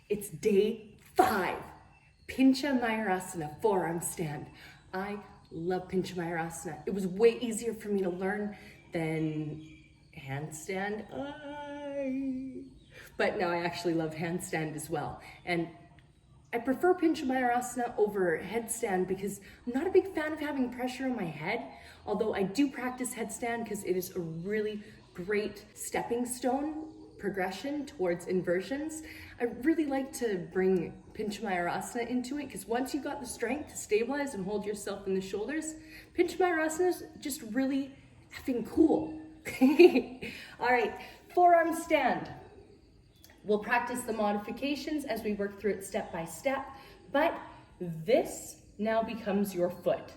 It's day 5, Pincha Mayurasana, forearm stand. I love Pincha Mayurasana. It was way easier for me to learn than handstand. But now I actually love handstand as well. And I prefer Pincha Mayurasana over headstand because I'm not a big fan of having pressure on my head, although I do practice headstand because it is a really great stepping stone progression towards inversions. I really like to bring Pincha Mayurasana into it because once you've got the strength to stabilize and hold yourself in the shoulders, Pincha Mayurasana is just really effing cool. All right, forearm stand. We'll practice the modifications as we work through it step by step, but this now becomes your foot.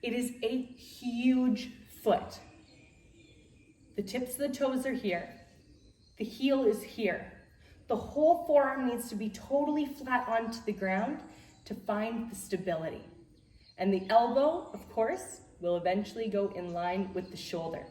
It is a huge foot. The tips of the toes are here. The heel is here. The whole forearm needs to be totally flat onto the ground to find the stability. And the elbow, of course, will eventually go in line with the shoulder.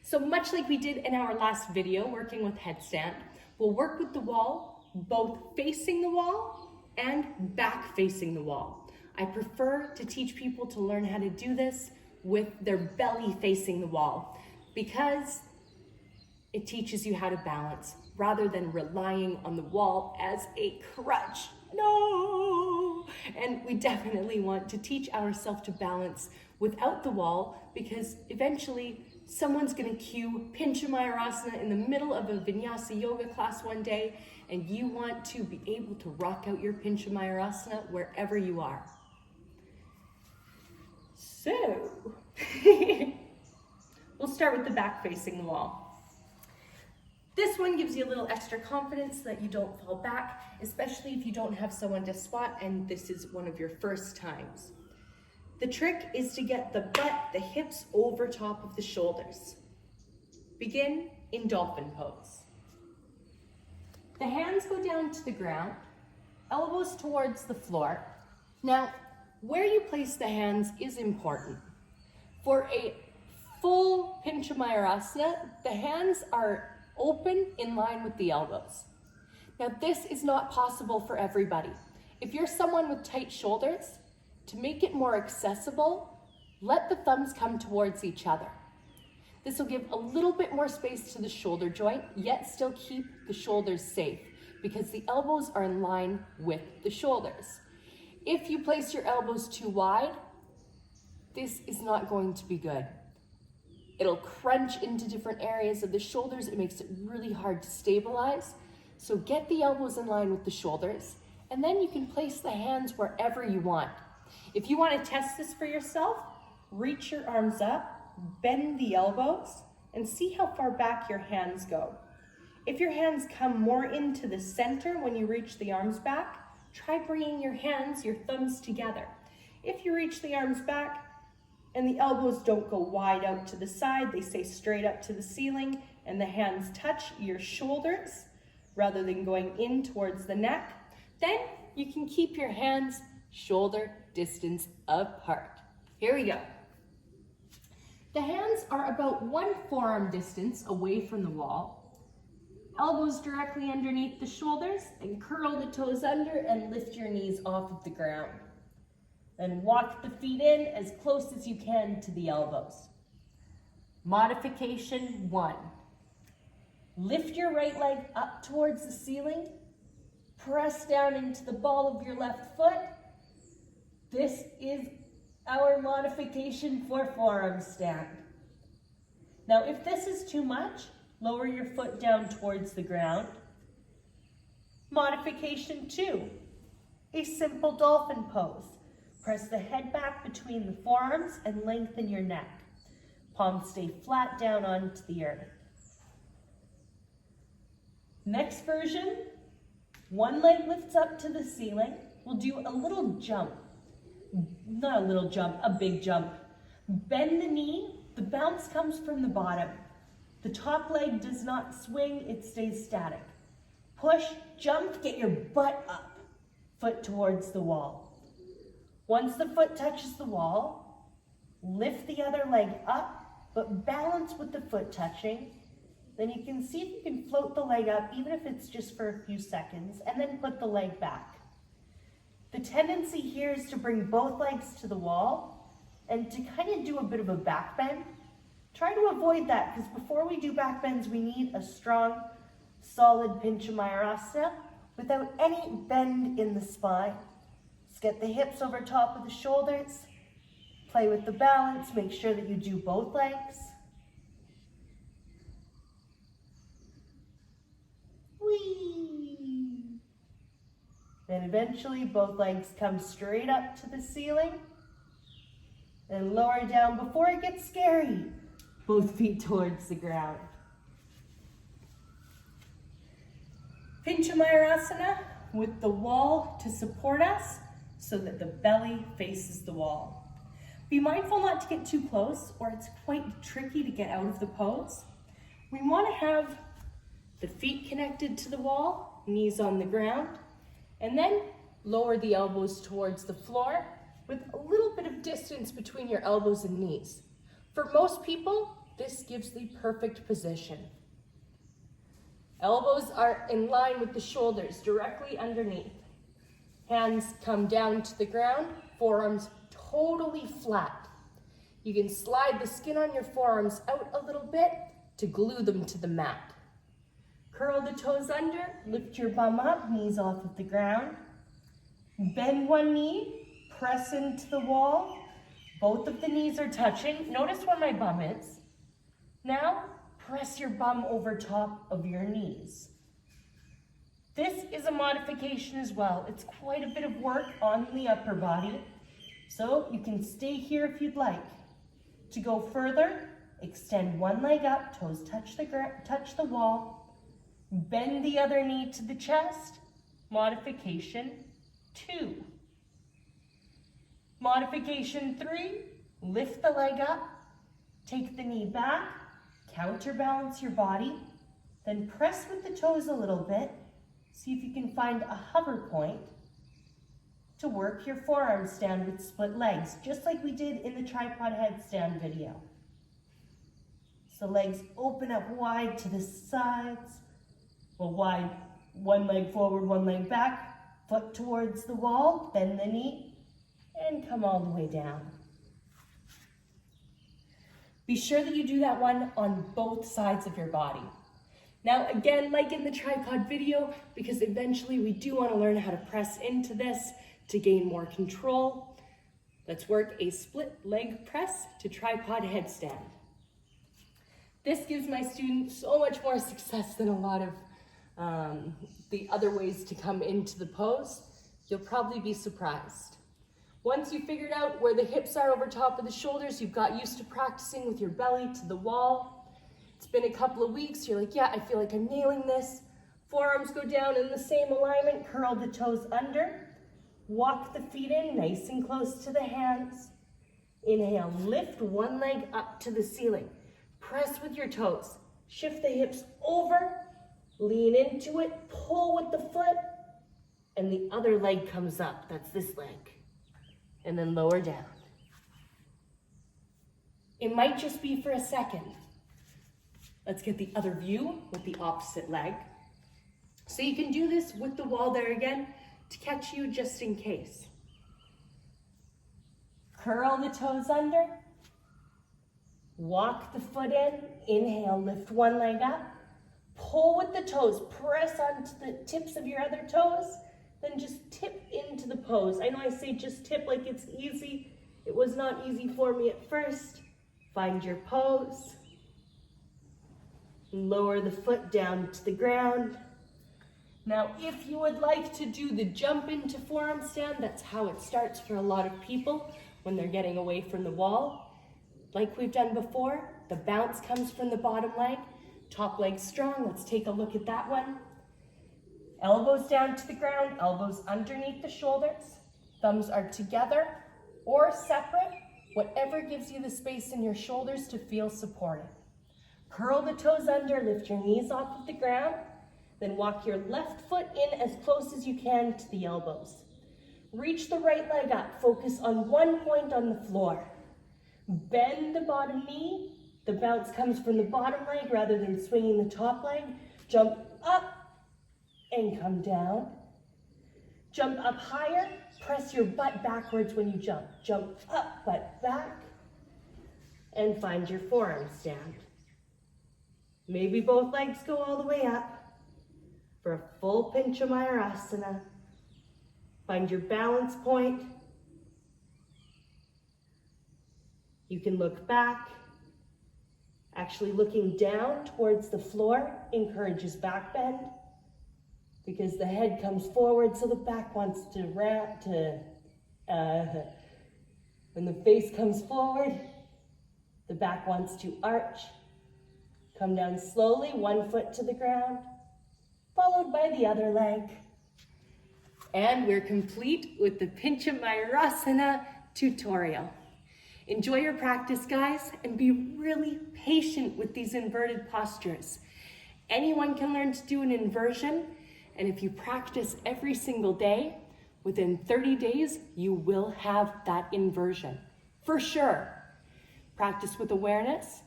So much like we did in our last video working with headstand, we'll work with the wall, both facing the wall and back facing the wall. I prefer to teach people to learn how to do this with their belly facing the wall because it teaches you how to balance rather than relying on the wall as a crutch. No! And we definitely want to teach ourselves to balance without the wall because eventually someone's gonna cue Pincha Mayurasana in the middle of a vinyasa yoga class one day, and you want to be able to rock out your Pincha Mayurasana wherever you are. So, we'll start with the back facing the wall. This one gives you a little extra confidence so that you don't fall back, especially if you don't have someone to spot and this is one of your first times. The trick is to get the butt, the hips over top of the shoulders. Begin in dolphin pose. The hands go down to the ground, elbows towards the floor. Now, where you place the hands is important. For a full Pincha Mayurasana, the hands are open in line with the elbows. Now, this is not possible for everybody. If you're someone with tight shoulders, to make it more accessible, let the thumbs come towards each other. This will give a little bit more space to the shoulder joint, yet still keep the shoulders safe because the elbows are in line with the shoulders. If you place your elbows too wide, this is not going to be good. It'll crunch into different areas of the shoulders. It makes it really hard to stabilize. So get the elbows in line with the shoulders, and then you can place the hands wherever you want. If you want to test this for yourself, reach your arms up, bend the elbows, and see how far back your hands go. If your hands come more into the center when you reach the arms back, try bringing your hands, your thumbs together. If you reach the arms back and the elbows don't go wide out to the side, they stay straight up to the ceiling, and the hands touch your shoulders rather than going in towards the neck, then you can keep your hands shoulder distance apart. Here we go. The hands are about 1 forearm distance away from the wall. Elbows directly underneath the shoulders, and curl the toes under and lift your knees off of the ground. Then walk the feet in as close as you can to the elbows. Modification 1. Lift your right leg up towards the ceiling. Press down into the ball of your left foot. This is our modification for forearm stand. Now, if this is too much, lower your foot down towards the ground. Modification 2, a simple dolphin pose. Press the head back between the forearms and lengthen your neck. Palms stay flat down onto the earth. Next version, one leg lifts up to the ceiling. We'll do a little jump. Not a little jump, a big jump. Bend the knee, the bounce comes from the bottom. The top leg does not swing, it stays static. Push, jump, get your butt up. Foot towards the wall. Once the foot touches the wall, lift the other leg up, but balance with the foot touching, Then you can see if you can float the leg up, even if it's just for a few seconds, and then put the leg back. The tendency here is to bring both legs to the wall and to kind of do a bit of a back bend. Try to avoid that, because before we do back bends, we need a strong, solid Pincha Mayurasana without any bend in the spine. Let's get the hips over top of the shoulders. Play with the balance. Make sure that you do both legs. Whee! Then eventually both legs come straight up to the ceiling and lower down before it gets scary. Both feet towards the ground. Pinchamayurasana with the wall to support us so that the belly faces the wall. Be mindful not to get too close, or it's quite tricky to get out of the pose. We want to have the feet connected to the wall, knees on the ground, and then lower the elbows towards the floor with a little bit of distance between your elbows and knees. For most people, this gives the perfect position. Elbows are in line with the shoulders, directly underneath. Hands come down to the ground, forearms totally flat. You can slide the skin on your forearms out a little bit to glue them to the mat. Curl the toes under, lift your bum up, knees off of the ground. Bend one knee, press into the wall. Both of the knees are touching. Notice where my bum is. Now, press your bum over top of your knees. This is a modification as well. It's quite a bit of work on the upper body, so you can stay here if you'd like. To go further, extend one leg up, toes touch the wall, bend the other knee to the chest. Modification 2. Modification 3, lift the leg up, take the knee back, counterbalance your body, then press with the toes a little bit. See if you can find a hover point to work your forearm stand with split legs, just like we did in the tripod headstand video. So legs open up wide to the sides, well, wide, one leg forward, one leg back, foot towards the wall, bend the knee, and come all the way down. Be sure that you do that one on both sides of your body. Now, again, like in the tripod video, because eventually we do want to learn how to press into this to gain more control, let's work a split leg press to tripod headstand. This gives my students so much more success than a lot of the other ways to come into the pose. You'll probably be surprised. Once you've figured out where the hips are over top of the shoulders, you've got used to practicing with your belly to the wall. It's been a couple of weeks, you're like, yeah, I feel like I'm nailing this. Forearms go down in the same alignment, curl the toes under. Walk the feet in nice and close to the hands. Inhale, lift one leg up to the ceiling. Press with your toes. Shift the hips over, lean into it, pull with the foot, and the other leg comes up. That's this leg. And then lower down. It might just be for a second. Let's get the other view with the opposite leg. So you can do this with the wall there again to catch you just in case. Curl the toes under. Walk the foot in. Inhale, lift one leg up. Pull with the toes. Press onto the tips of your other toes. Then just tip into the pose. I know I say just tip like it's easy. It was not easy for me at first. Find your pose. Lower the foot down to the ground. Now, if you would like to do the jump into forearm stand, that's how it starts for a lot of people when they're getting away from the wall. Like we've done before, the bounce comes from the bottom leg. Top leg strong. Let's take a look at that one. Elbows down to the ground, elbows underneath the shoulders. Thumbs are together or separate, whatever gives you the space in your shoulders to feel supported. Curl the toes under, lift your knees off of the ground, then walk your left foot in as close as you can to the elbows. Reach the right leg up, focus on one point on the floor. Bend the bottom knee, The bounce comes from the bottom leg rather than swinging the top leg. Jump up and come down. Jump up higher. Press your butt backwards when you jump. Jump up, butt back. And find your forearm stand. Maybe both legs go all the way up for a full Pinchamayurasana. Find your balance point. You can look back. Actually looking down towards the floor encourages back bend because the head comes forward, so the back wants to when the face comes forward, the back wants to arch. Come down slowly, one foot to the ground, followed by the other leg. And we're complete with the Pinchamayurasana tutorial. Enjoy your practice, guys, and be really patient with these inverted postures. Anyone can learn to do an inversion, and if you practice every single day, within 30 days, you will have that inversion, for sure. Practice with awareness.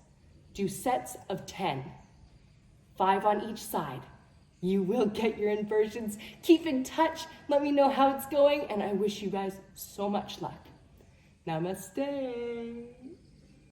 Do sets of 10, 5 on each side. You will get your inversions. Keep in touch. Let me know how it's going, and I wish you guys so much luck. Namaste.